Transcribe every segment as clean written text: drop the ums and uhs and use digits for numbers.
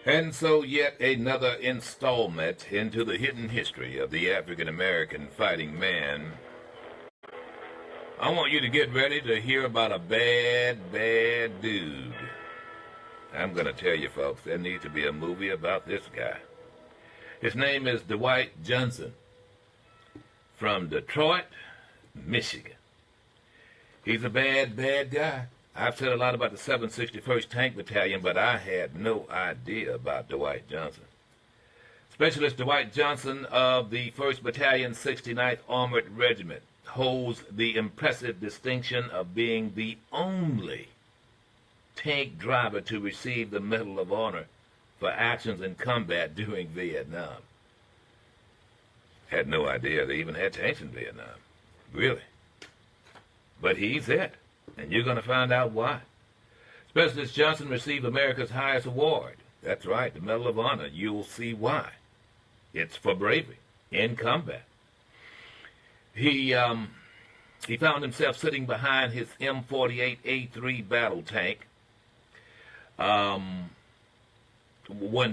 And so, yet another installment into the hidden history of the African American fighting man. I want you to get ready to hear about a bad, bad dude. I'm going to tell you, folks, there needs to be a movie about this guy. His name is Dwight Johnson from Detroit, Michigan. He's a bad, bad guy. I've said a lot about the 761st Tank Battalion, but I had no idea about Dwight Johnson. Specialist Dwight Johnson of the 1st Battalion, 69th Armored Regiment holds the impressive distinction of being the only tank driver to receive the Medal of Honor for actions in combat during Vietnam. Had no idea they even had tanks in Vietnam. Really. But he's it. And you're going to find out why. Specialist Johnson received America's highest award. That's right, the Medal of Honor. You'll see why. It's for bravery in combat. He found himself sitting behind his M48A3 battle tank one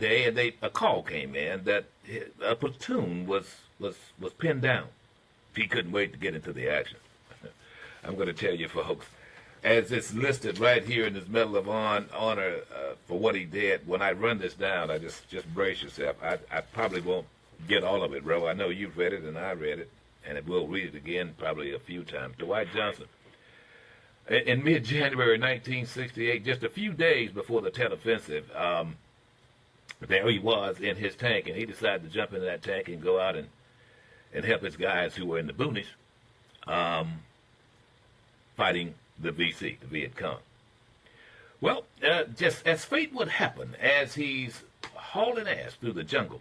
day, and a call came in that a platoon was pinned down. He couldn't wait to get into the action. I'm going to tell you, folks, as it's listed right here in his Medal of Honor for what he did. When I run this down, I just brace yourself. I probably won't get all of it, Ro. I know you've read it and I read it, and we'll read it again probably a few times. Dwight Johnson. In mid-January 1968, just a few days before the Tet Offensive, there he was in his tank, and he decided to jump into that tank and go out and help his guys who were in the boonies fighting the VC, the Viet Cong. Well, just as fate would happen, as he's hauling ass through the jungle,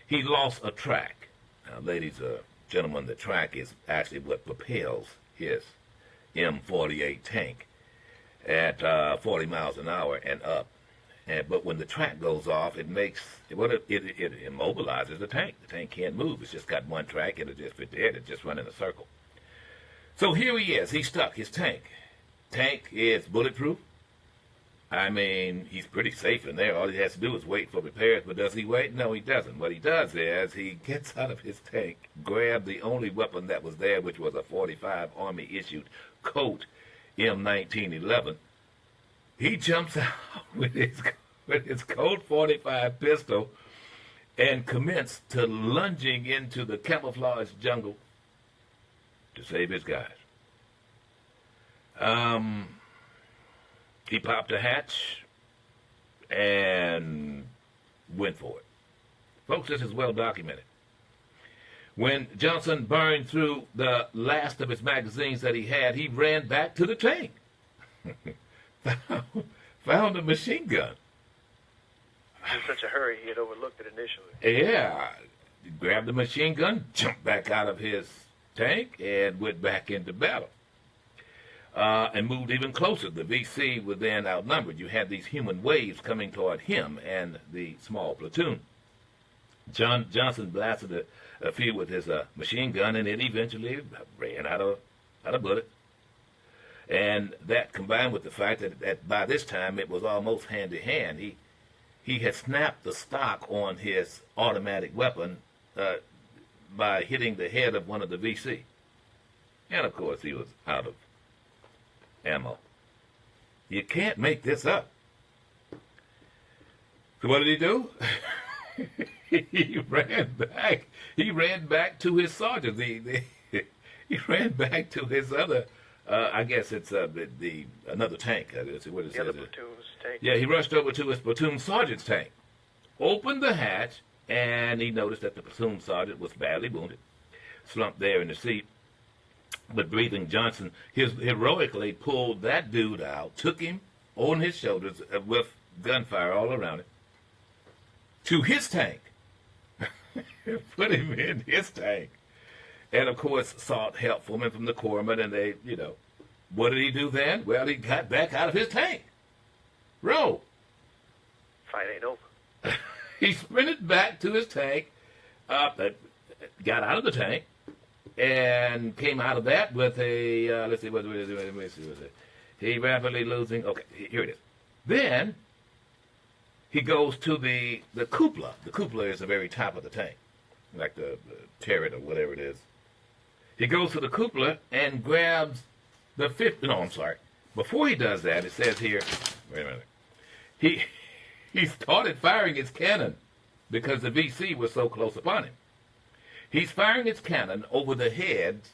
he lost a track. Now, ladies and gentlemen, the track is actually what propels his M48 tank at 40 miles an hour and up. But when the track goes off, it immobilizes the tank. The tank can't move. It's just got one track. It'll just fit there. It'll just run in a circle. So here he is. He's stuck. His tank. Tank is bulletproof. I mean, he's pretty safe in there. All he has to do is wait for repairs. But does he wait? No, he doesn't. What he does is he gets out of his tank, grabs the only weapon that was there, which was a 45 Army-issued Colt M1911. He jumps out with his Colt 45 pistol and commenced to lunging into the camouflaged jungle to save his guys. He popped a hatch and went for it. Folks, this is well documented. When Johnson burned through the last of his magazines that he had, he ran back to the tank. Found a machine gun. In such a hurry, he had overlooked it initially. Yeah. He grabbed the machine gun, jumped back out of his tank, and went back into battle. And moved even closer. The VC was then outnumbered. You had these human waves coming toward him and the small platoon. Johnson blasted a few with his machine gun, and it eventually ran out of bullet. And that combined with the fact that by this time it was almost hand-to-hand. He had snapped the stock on his automatic weapon by hitting the head of one of the VC. And, of course, he was out of ammo. You can't make this up. So what did he do? He ran back. He ran back to his sergeant. He ran back to his other. I guess it's another tank. What is the other platoon's tank. Yeah, he rushed over to his platoon sergeant's tank, opened the hatch, and he noticed that the platoon sergeant was badly wounded, slumped there in the seat. But breathing Johnson heroically pulled that dude out, took him on his shoulders with gunfire all around him, to his tank, put him in his tank. And, of course, sought help from him from the corpsman, and they, what did he do then? Well, he got back out of his tank. Row. Fight ain't over. He sprinted back to his tank, got out of the tank, and came out of that with a, let's see, what is it? He rapidly losing, okay, here it is. Then, he goes to the cupola. The cupola is the very top of the tank, like the turret or whatever it is. He goes to the cupola and grabs the fifth. No, I'm sorry. Before he does that, it says here. Wait a minute. He started firing his cannon because the VC was so close upon him. He's firing his cannon over the heads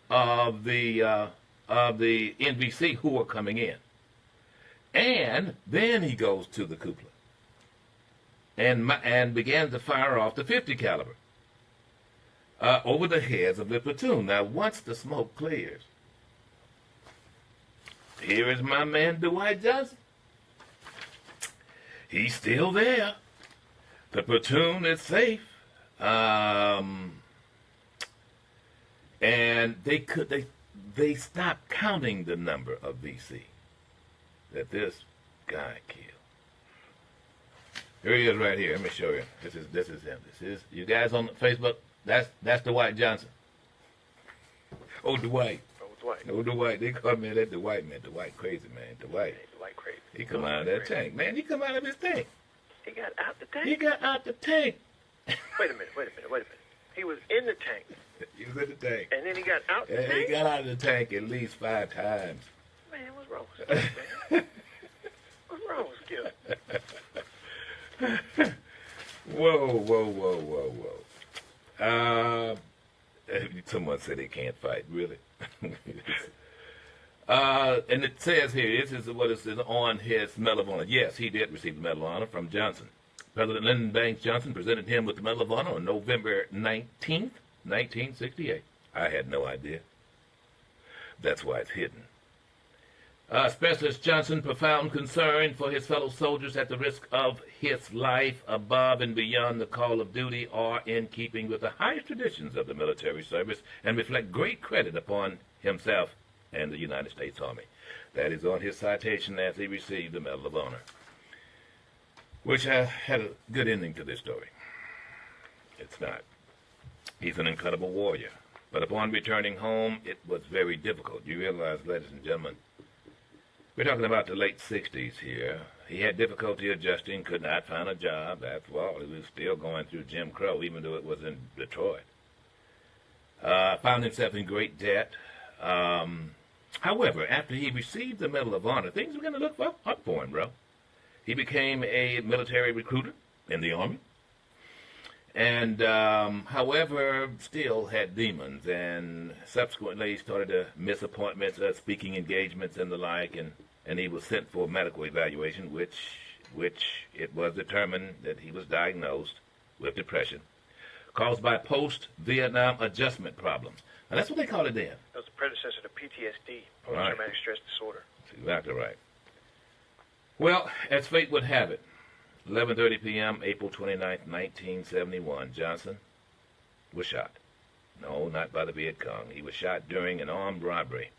of the NVC who are coming in, and then he goes to the cupola and began to fire off the 50 caliber over the heads of the platoon. Now, once the smoke clears, here is my man Dwight Johnson. He's still there. The platoon is safe. And they stopped counting the number of VC that this guy killed. Here he is right here. Let me show you. This is him. This is you guys on Facebook. That's Dwight Johnson. Oh, Dwight. Oh, Dwight. They call me that Dwight, man. Dwight crazy, man. Dwight. Dwight crazy. He come out of that tank, man. He come out of his tank. He got out the tank? He got out the tank. Wait a minute. He was in the tank. He was in the tank. And then he got out the tank? He got out of the tank at least 5 times. Man, what's wrong with Skip, man? What's wrong with Skip? Whoa. Someone said they can't fight, really. And it says here, this is what it says on his Medal of Honor. Yes, he did receive the Medal of Honor from Johnson. President Lyndon Baines Johnson presented him with the Medal of Honor on November 19th, 1968. I had no idea. That's why it's hidden. Specialist Johnson, profound concern for his fellow soldiers at the risk of his life above and beyond the call of duty are in keeping with the highest traditions of the military service and reflect great credit upon himself and the United States Army. That is on his citation as he received the Medal of Honor, which had a good ending to this story. It's not. He's an incredible warrior. But upon returning home, it was very difficult. You realize, ladies and gentlemen, we're talking about the late 60s here. He had difficulty adjusting, could not find a job. After all, he was still going through Jim Crow, even though it was in Detroit. Found himself in great debt. However, after he received the Medal of Honor, things were going to look up for him, bro. He became a military recruiter in the Army. And, however, still had demons, and subsequently he started to miss appointments, speaking engagements and the like, and he was sent for medical evaluation, which it was determined that he was diagnosed with depression caused by post-Vietnam adjustment problems. Now, that's what they call it then. That was the predecessor to PTSD, post-traumatic stress disorder. That's exactly right. Well, as fate would have it, 11:30 p.m., April 29th, 1971, Johnson was shot. No, not by the Viet Cong. He was shot during an armed robbery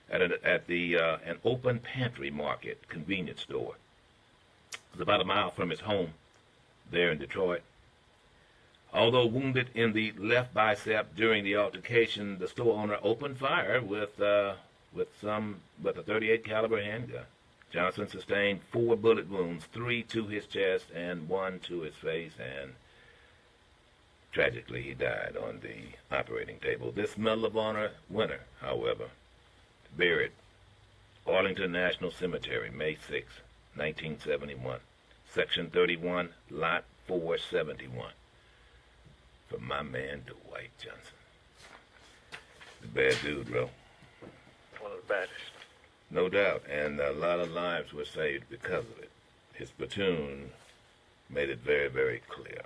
at an open pantry market convenience store. It was about a mile from his home there in Detroit. Although wounded in the left bicep during the altercation, the store owner opened fire with a .38 caliber handgun. Johnson sustained 4 bullet wounds, 3 to his chest and 1 to his face, and tragically he died on the operating table. This Medal of Honor winner, however, buried Arlington National Cemetery, May 6, 1971, Section 31, Lot 471, for my man Dwight Johnson. The bad dude, bro. One of the baddest. No doubt, and a lot of lives were saved because of it. His platoon made it very, very clear.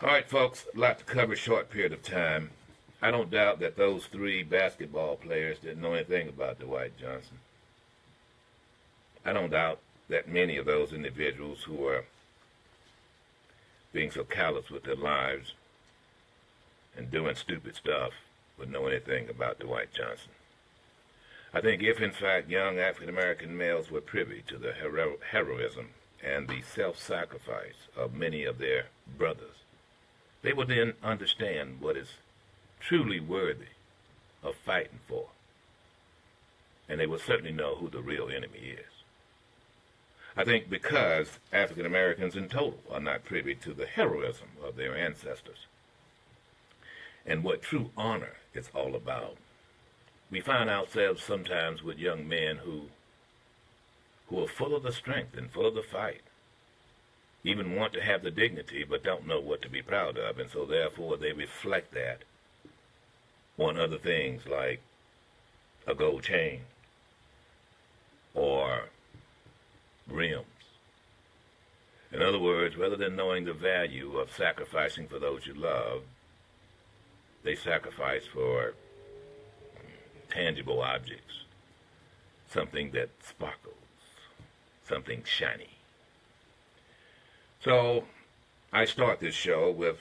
All right, folks, a lot to cover, short period of time. I don't doubt that those 3 basketball players didn't know anything about Dwight Johnson. I don't doubt that many of those individuals who are being so callous with their lives and doing stupid stuff would know anything about Dwight Johnson. I think if, in fact, young African-American males were privy to the heroism and the self-sacrifice of many of their brothers, they would then understand what is truly worthy of fighting for. And they would certainly know who the real enemy is. I think because African Americans in total are not privy to the heroism of their ancestors and what true honor is all about. We find ourselves sometimes with young men who are full of the strength and full of the fight, even want to have the dignity but don't know what to be proud of, and so therefore they reflect that on other things like a gold chain or rims. In other words, rather than knowing the value of sacrificing for those you love, they sacrifice for tangible objects, something that sparkles, something shiny. So I start this show with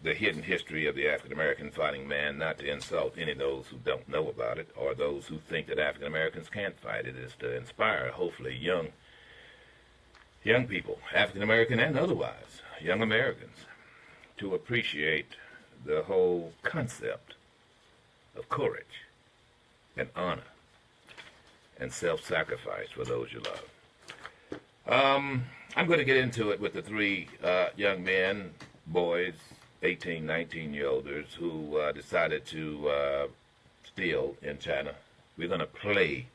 the hidden history of the African American fighting man, not to insult any of those who don't know about it or those who think that African Americans can't fight. It is to inspire, hopefully, young people, African American and otherwise, young Americans, to appreciate the whole concept of courage and honor and self-sacrifice for those you love. I'm going to get into it with the three young men, boys, 18, 19-year-olds who decided to steal in China. We're going to play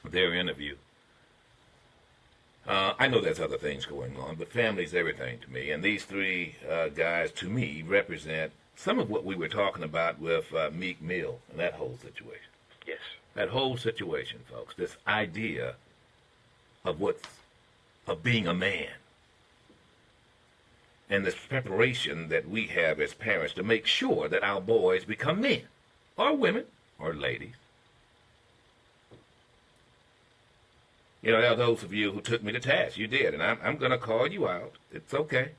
their interview. I know there's other things going on, but family's everything to me. And these three guys, to me, represent some of what we were talking about with Meek Mill and that whole situation. Yes. That whole situation, folks, this idea of being a man. And this preparation that we have as parents to make sure that our boys become men, or women, or ladies. You know, there are those of you who took me to task. You did, and I'm going to call you out. It's okay.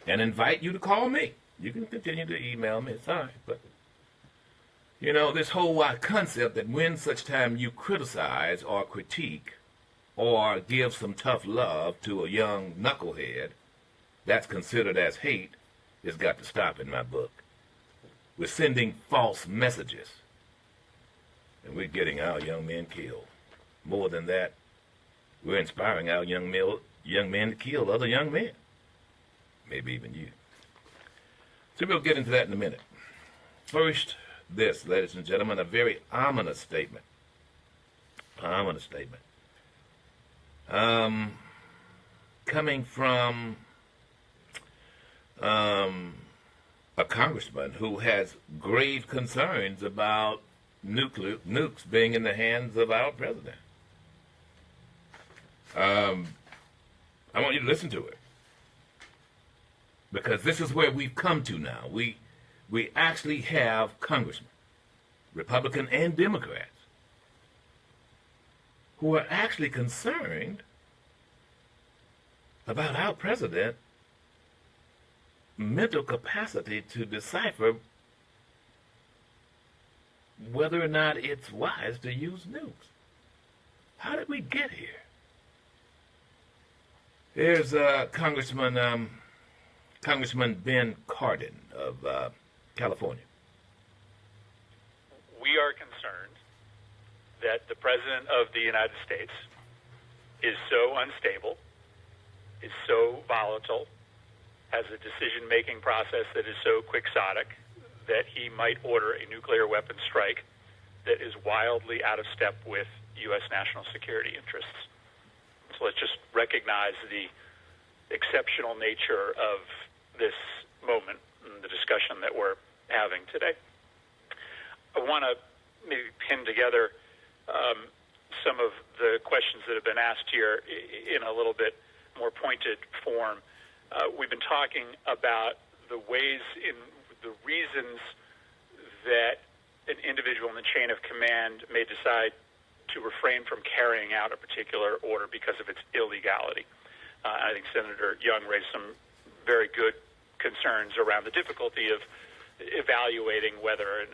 And invite you to call me. You can continue to email me. It's all right. But, you know, this whole concept that when such time you criticize or critique or give some tough love to a young knucklehead, that's considered as hate, has got to stop in my book. We're sending false messages, and we're getting our young men killed. More than that, we're inspiring our young men to kill other young men, maybe even you. So we'll get into that in a minute. First, this, ladies and gentlemen, a very ominous statement. Ominous statement. Coming from a congressman who has grave concerns about nukes being in the hands of our president. I want you to listen to it, because this is where we've come to now. We actually have congressmen, Republican and Democrats, who are actually concerned about our president's mental capacity to decipher whether or not it's wise to use nukes. How did we get here? Here's Congressman Ben Cardin of California. We are concerned that the President of the United States is so unstable, is so volatile, has a decision-making process that is so quixotic that he might order a nuclear weapon strike that is wildly out of step with U.S. national security interests. So let's just recognize the exceptional nature of this moment and the discussion that we're having today. I want to maybe pin together some of the questions that have been asked here in a little bit more pointed form. We've been talking about the ways in the reasons that an individual in the chain of command may decide to refrain from carrying out a particular order because of its illegality. I think Senator Young raised some very good concerns around the difficulty of evaluating whether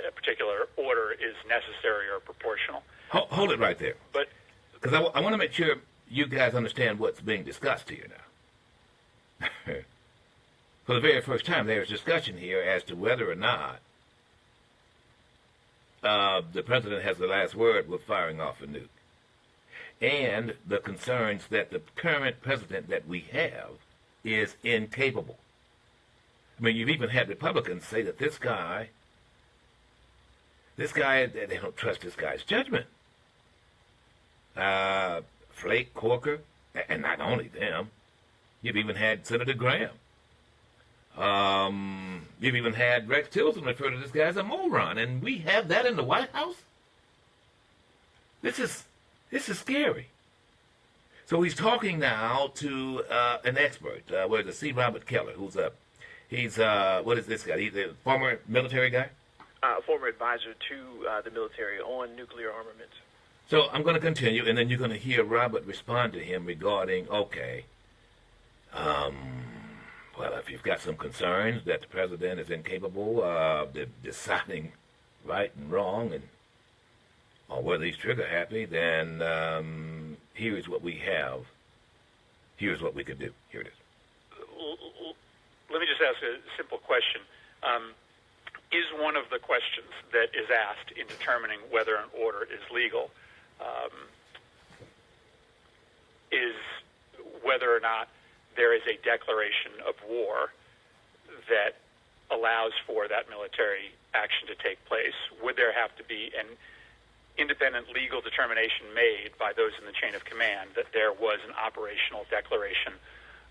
a particular order is necessary or proportional. Hold it right there. But because I want to make sure you guys understand what's being discussed here now. For the very first time, there's discussion here as to whether or not the president has the last word with firing off a nuke. and the concerns that the current president that we have is incapable. I mean, you've even had Republicans say that this guy, they don't trust this guy's judgment. Flake, Corker, and not only them, you've even had Senator Graham. You've even had Rex Tillerson refer to this guy as a moron, and we have that in the White House? This is scary. So he's talking now to an expert, C. Robert Kehler, he's what is this guy? He's a former military guy? Former advisor to the military on nuclear armaments. So I'm going to continue, and then you're going to hear Robert respond to him regarding, okay, well, if you've got some concerns that the president is incapable of deciding right and wrong, or whether he's trigger happy, then here's what we have. Here's what we could do. Here it is. Let me just ask a simple question. Is one of the questions that is asked in determining whether an order is legal is whether or not there is a declaration of war that allows for that military action to take place? Would there have to be an independent legal determination made by those in the chain of command that there was an operational declaration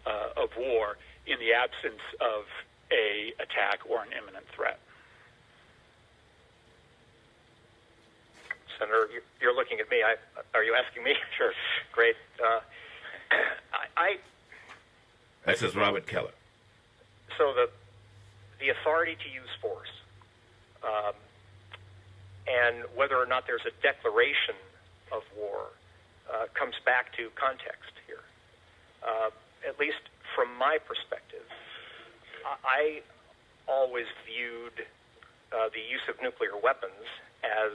of war in the absence of a attack or an imminent threat? Senator, you're looking at me. Are you asking me? Sure. Great. This is Robert Kehler. So the authority to use force, and whether or not there's a declaration of war, comes back to context here. At least from my perspective, I always viewed the use of nuclear weapons as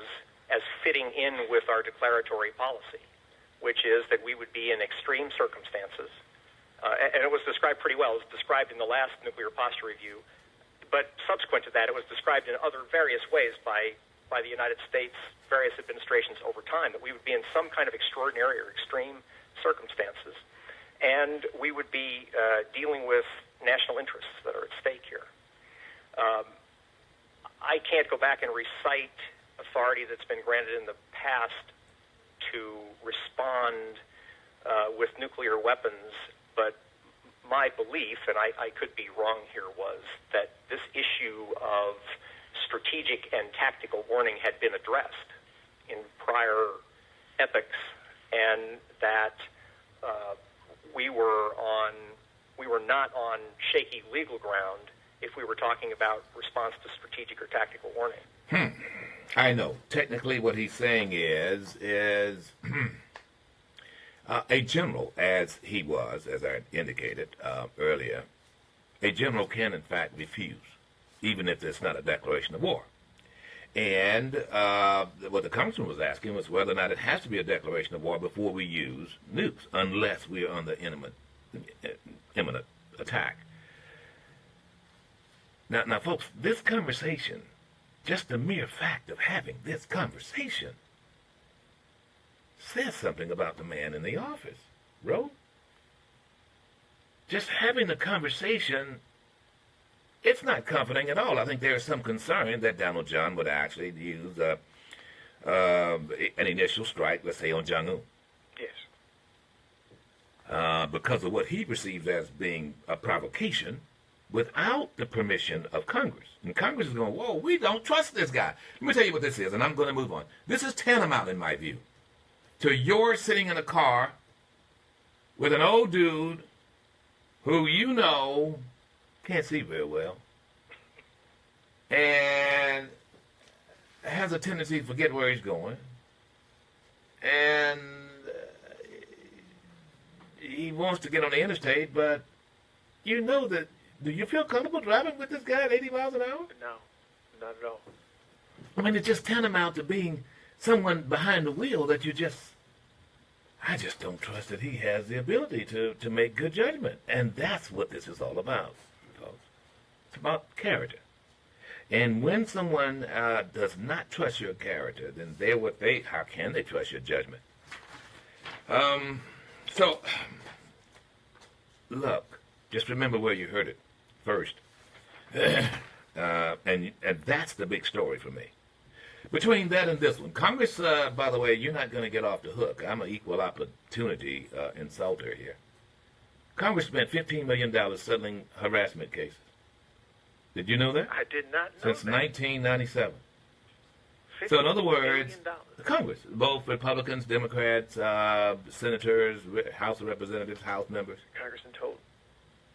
fitting in with our declaratory policy, which is that we would be in extreme circumstances. And it was described pretty well. It was described in the last nuclear posture review. But subsequent to that, it was described in other various ways by the United States, various administrations over time, that we would be in some kind of extraordinary or extreme circumstances. And we would be dealing with national interests that are at stake here. I can't go back and recite authority that's been granted in the past to respond with nuclear weapons, but my belief, and I could be wrong here, was that this issue of strategic and tactical warning had been addressed in prior epochs, and that we were not on shaky legal ground if we were talking about response to strategic or tactical warning. I know. Technically, what he's saying is a general, as he was, as I indicated earlier, a general can, in fact, refuse, even if there's not a declaration of war. And what the congressman was asking was whether or not it has to be a declaration of war before we use nukes, unless we are under imminent attack. Now, folks, this conversation, just the mere fact of having this conversation, says something about the man in the office, bro. Just having the conversation, it's not comforting at all. I think there is some concern that Donald John would actually use an initial strike, let's say, on Jong-un. Yes. Because of what he perceives as being a provocation without the permission of Congress. And Congress is going, whoa, we don't trust this guy. Let me tell you what this is, and I'm going to move on. This is tantamount, in my view, to your sitting in a car with an old dude who you know can't see very well and has a tendency to forget where he's going, and he wants to get on the interstate, but you know that. Do you feel comfortable driving with this guy at 80 miles an hour? No, not at all. I mean, it's just tantamount to being someone behind the wheel that I just don't trust that he has the ability to make good judgment. And that's what this is all about, folks. It's about character. And when someone does not trust your character, then how can they trust your judgment? So, look, just remember where you heard it first. And that's the big story for me. Between that and this one, Congress, by the way, you're not going to get off the hook. I'm an equal opportunity insulter here. Congress spent $15 million settling harassment cases. Did you know that? I did not know Since that. 1997. So in other words, $50 million. Congress, both Republicans, Democrats, senators, House of Representatives, House members, Congressman told.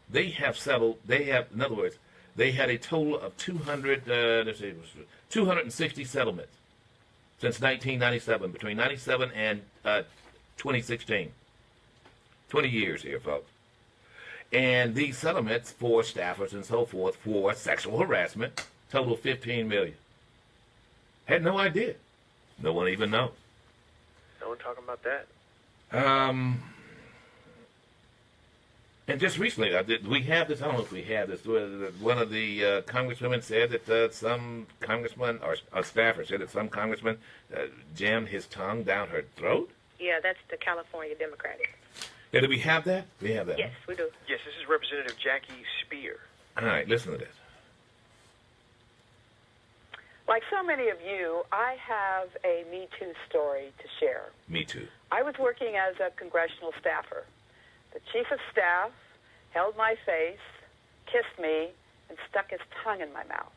they have settled, in other words, they had a total of 260 settlements since 1997, between 97 and 2016. 20 years here, folks. And these settlements for staffers and so forth for sexual harassment total $15 million. Had no idea. No one even knows. No one talking about that. And just recently, we have this, I don't know if we have this, one of the congresswomen said that some congressman, or a staffer said that some congressman jammed his tongue down her throat. Yeah, that's the California Democratic. Yeah, do we have that? We have that. Yes, we do. Yes, this is Representative Jackie Spear. All right, listen to this. Like so many of you, I have a Me Too story to share. Me too. I was working as a congressional staffer. The chief of staff held my face, kissed me, and stuck his tongue in my mouth.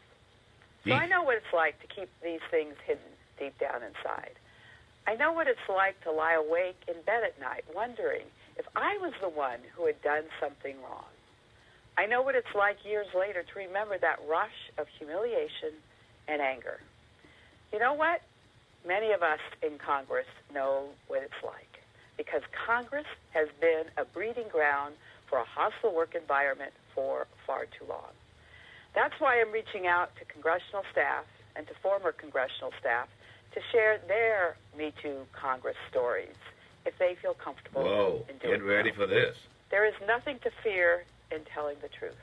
So I know what it's like to keep these things hidden deep down inside. I know what it's like to lie awake in bed at night wondering if I was the one who had done something wrong. I know what it's like years later to remember that rush of humiliation and anger. You know what? Many of us in Congress know what it's like, because Congress has been a breeding ground for a hostile work environment for far too long. That's why I'm reaching out to congressional staff and to former congressional staff to share their Me Too Congress stories if they feel comfortable in doing Get ready for this. There is nothing to fear in telling the truth.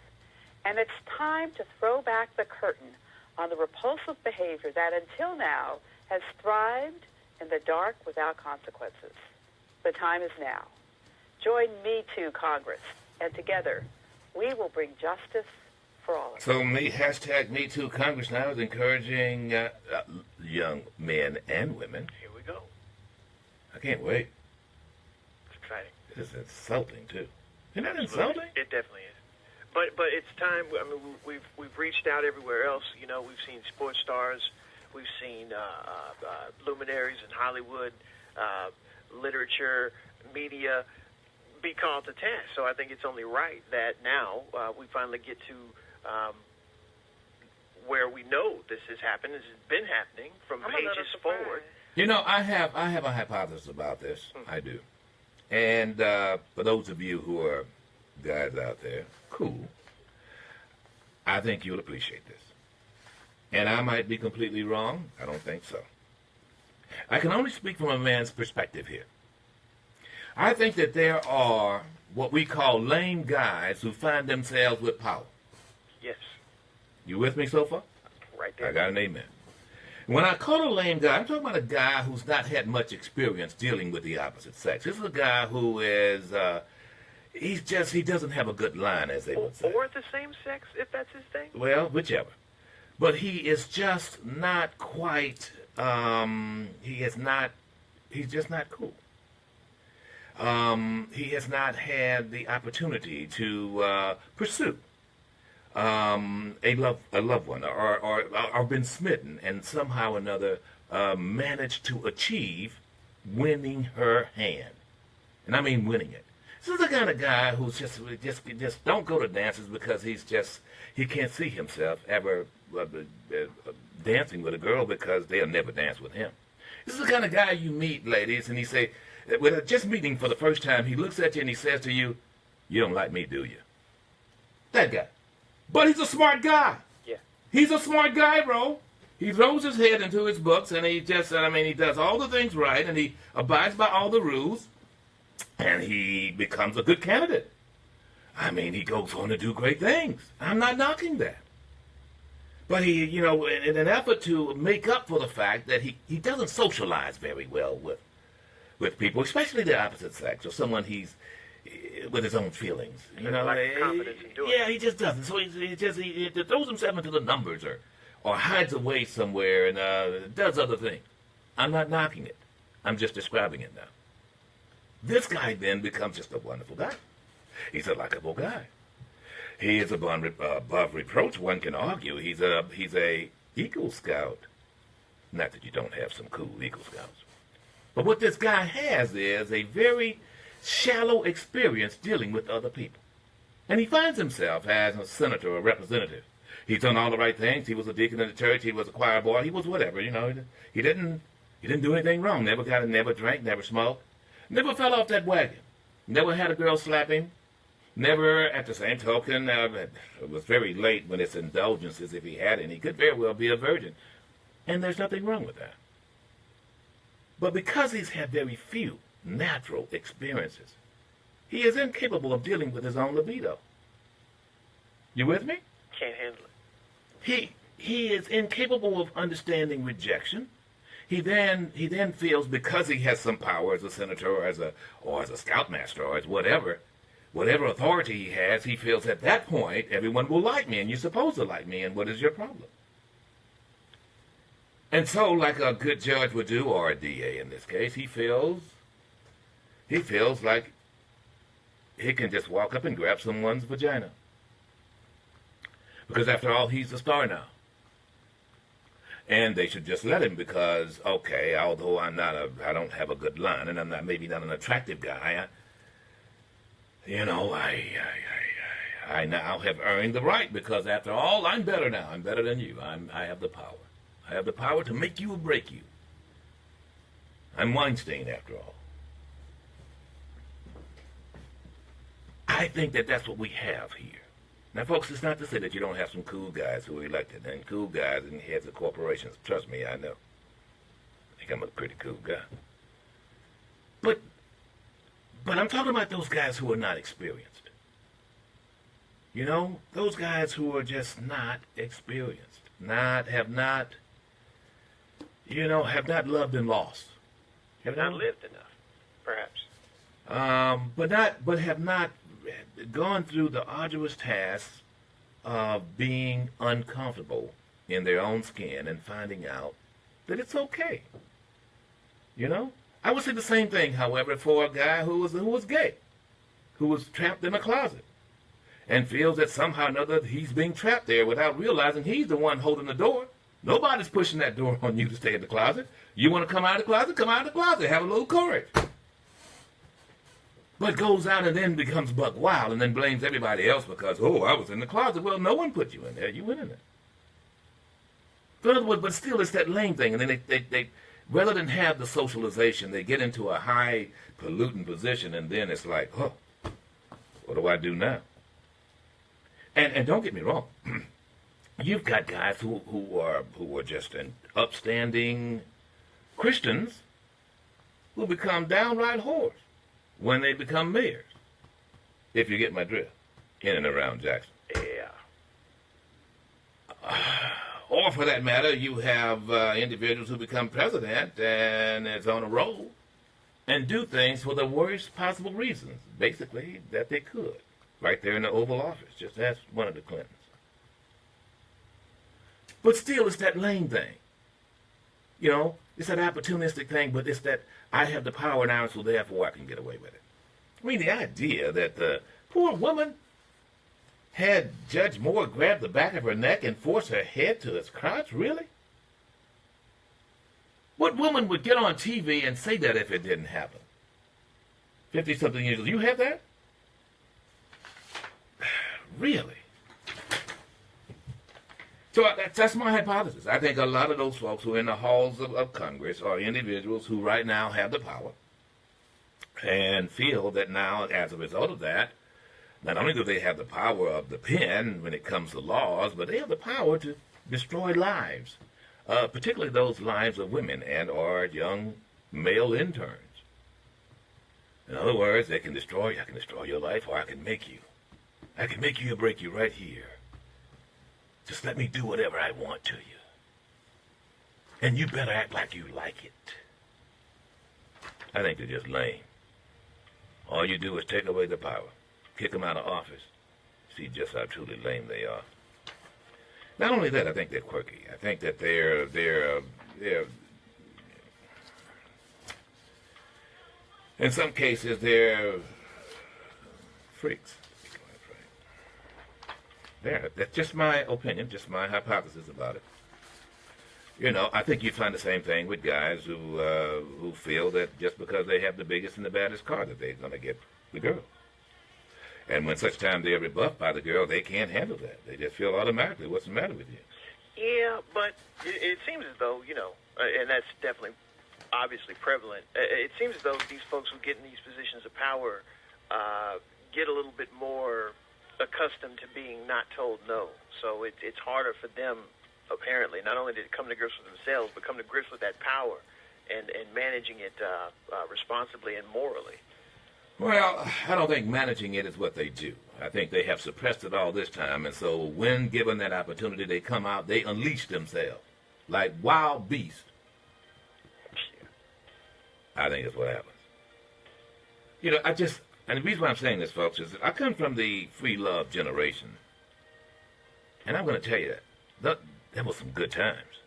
And it's time to throw back the curtain on the repulsive behavior that until now has thrived in the dark without consequences. The time is now. Join Me Too Congress, and together we will bring justice for all of us. So hashtag Me Too Congress now is encouraging young men and women. Here we go. I can't wait. It's exciting. This is insulting, too. Isn't that insulting? It definitely is. But it's time. I mean, we've reached out everywhere else. You know, we've seen sports stars, we've seen luminaries in Hollywood, literature, media be called to task. So I think it's only right that now we finally get to where we know this has happened. This has been happening from pages forward. You know, I have a hypothesis about this. I do. And for those of you who are guys out there, cool. I think you'll appreciate this. And I might be completely wrong. I don't think so. I can only speak from a man's perspective here. I think that there are what we call lame guys who find themselves with power. Yes. You with me so far? Right there. I got an amen. When I call a lame guy, I'm talking about a guy who's not had much experience dealing with the opposite sex. This is a guy who is, he doesn't have a good line, as they would say. Or the same sex, if that's his thing. Well, whichever. But he is just not quite, he's just not cool. He has not had the opportunity to pursue a loved one, or been smitten, and somehow or another managed to achieve winning her hand, and I mean winning it. This is the kind of guy who's just don't go to dances because he can't see himself ever dancing with a girl because they'll never dance with him. This is the kind of guy you meet, ladies, and he say, with just meeting for the first time, he looks at you and he says to you, "You don't like me, do you?" That guy. But he's a smart guy. Yeah. He's a smart guy, bro. He throws his head into his books, and he does all the things right, and he abides by all the rules, and he becomes a good candidate. I mean, he goes on to do great things. I'm not knocking that. But he, in an effort to make up for the fact that he doesn't socialize very well with people, especially the opposite sex, or someone he's with his own feelings. You know, lack of confidence in doing yeah, he just doesn't. So he throws himself into the numbers, or hides away somewhere and does other things. I'm not knocking it. I'm just describing it now. This guy then becomes just a wonderful guy. He's a likable guy. He is above reproach. One can argue he's a Eagle Scout. Not that you don't have some cool Eagle Scouts. But what this guy has is a very shallow experience dealing with other people. And he finds himself as a senator or representative. He's done all the right things. He was a deacon in the church. He was a choir boy. He was whatever, you know. He didn't do anything wrong. Never drank, never smoked. Never fell off that wagon. Never had a girl slap him. Never, at the same token, it was very late when it's indulgences, if he had any. He could very well be a virgin. And there's nothing wrong with that. But because he's had very few natural experiences, he is incapable of dealing with his own libido. You with me? Can't handle it. He is incapable of understanding rejection. He then feels, because he has some power as a senator or as a scoutmaster or as whatever authority he has, he feels at that point everyone will like me, and you're supposed to like me, and what is your problem? And so, like a good judge would do, or a DA in this case, he feels like he can just walk up and grab someone's vagina. Because after all, he's a star now. And they should just let him because, okay, although I don't have a good line, and I'm maybe not an attractive guy, I now have earned the right, because after all, I'm better now. I'm better than you. I have the power. I have the power to make you or break you. I'm Weinstein, after all. I think that that's what we have here. Now, folks, it's not to say that you don't have some cool guys who are elected, and cool guys and heads of corporations. Trust me, I know. I think I'm a pretty cool guy. But I'm talking about those guys who are not experienced. You know, those guys who are just not experienced, have not loved and lost. Have not lived enough, perhaps. But have not gone through the arduous task of being uncomfortable in their own skin and finding out that it's okay. You know? I would say the same thing, however, for a guy who was gay, who was trapped in a closet, and feels that somehow or another he's being trapped there without realizing he's the one holding the door. Nobody's pushing that door on you to stay in the closet. You want to come out of the closet? Come out of the closet. Have a little courage. But goes out and then becomes buck wild and then blames everybody else because, I was in the closet. Well, no one put you in there. You went in there. So in other words, but still it's that lame thing. And then they rather than have the socialization, they get into a high pollutant position, and then it's like, what do I do now? And don't get me wrong. You've got guys who are just an upstanding Christians who become downright whores when they become mayors, if you get my drift, in and around Jackson. Yeah. Or for that matter, you have individuals who become president and is on a roll and do things for the worst possible reasons, basically, that they could, right there in the Oval Office. Just ask one of the Clintons. But still, it's that lame thing. You know, it's that opportunistic thing, but it's that I have the power now, so therefore I can get away with it. I mean, the idea that the poor woman had Judge Moore grab the back of her neck and force her head to his crotch, really? What woman would get on TV and say that if it didn't happen? 50-something years old. You have that? Really? So that's my hypothesis. I think a lot of those folks who are in the halls of Congress are individuals who right now have the power and feel that now, as a result of that, not only do they have the power of the pen when it comes to laws, but they have the power to destroy lives, particularly those lives of women and or young male interns. In other words, I can destroy your life, or I can make you. I can make you or break you right here. Just let me do whatever I want to you. And you better act like you like it. I think they're just lame. All you do is take away the power, kick them out of office. See just how truly lame they are. Not only that, I think they're quirky. I think that they're in some cases, they're freaks. That's just my opinion, just my hypothesis about it. You know, I think you find the same thing with guys who feel that just because they have the biggest and the baddest car that they're going to get the girl. And when such time they're rebuffed by the girl, they can't handle that. They just feel automatically, what's the matter with you? Yeah, but it seems as though, you know, and that's definitely obviously prevalent. It seems as though these folks who get in these positions of power get a little bit more accustomed to being not told no. So it's harder for them, apparently, not only to come to grips with themselves, but come to grips with that power and managing it responsibly and morally. Well, I don't think managing it is what they do. I think they have suppressed it all this time, and so when given that opportunity, they come out, they unleash themselves like wild beasts. I think that's what happens. You know, and the reason why I'm saying this, folks, is that I come from the free love generation, and I'm going to tell you that was some good times.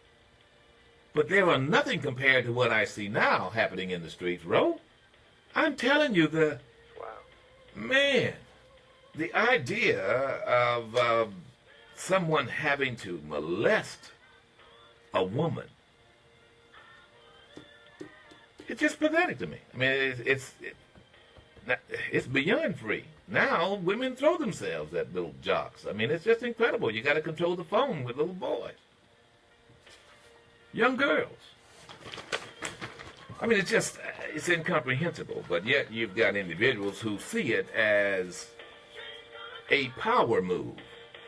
But they were nothing compared to what I see now happening in the streets, Ro. I'm telling you, the idea of someone having to molest a woman, it's just pathetic to me. I mean, it's beyond free. Now women throw themselves at little jocks. I mean, it's just incredible. You got to control the phone with little boys, young girls. I mean, it's incomprehensible, but yet you've got individuals who see it as a power move,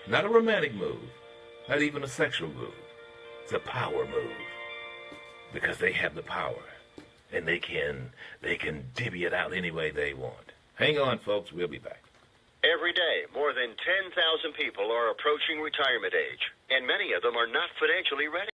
not a romantic move, not even a sexual move. It's a power move because they have the power and they can divvy it out any way they want. Hang on, folks. We'll be back. Every day, more than 10,000 people are approaching retirement age, and many of them are not financially ready.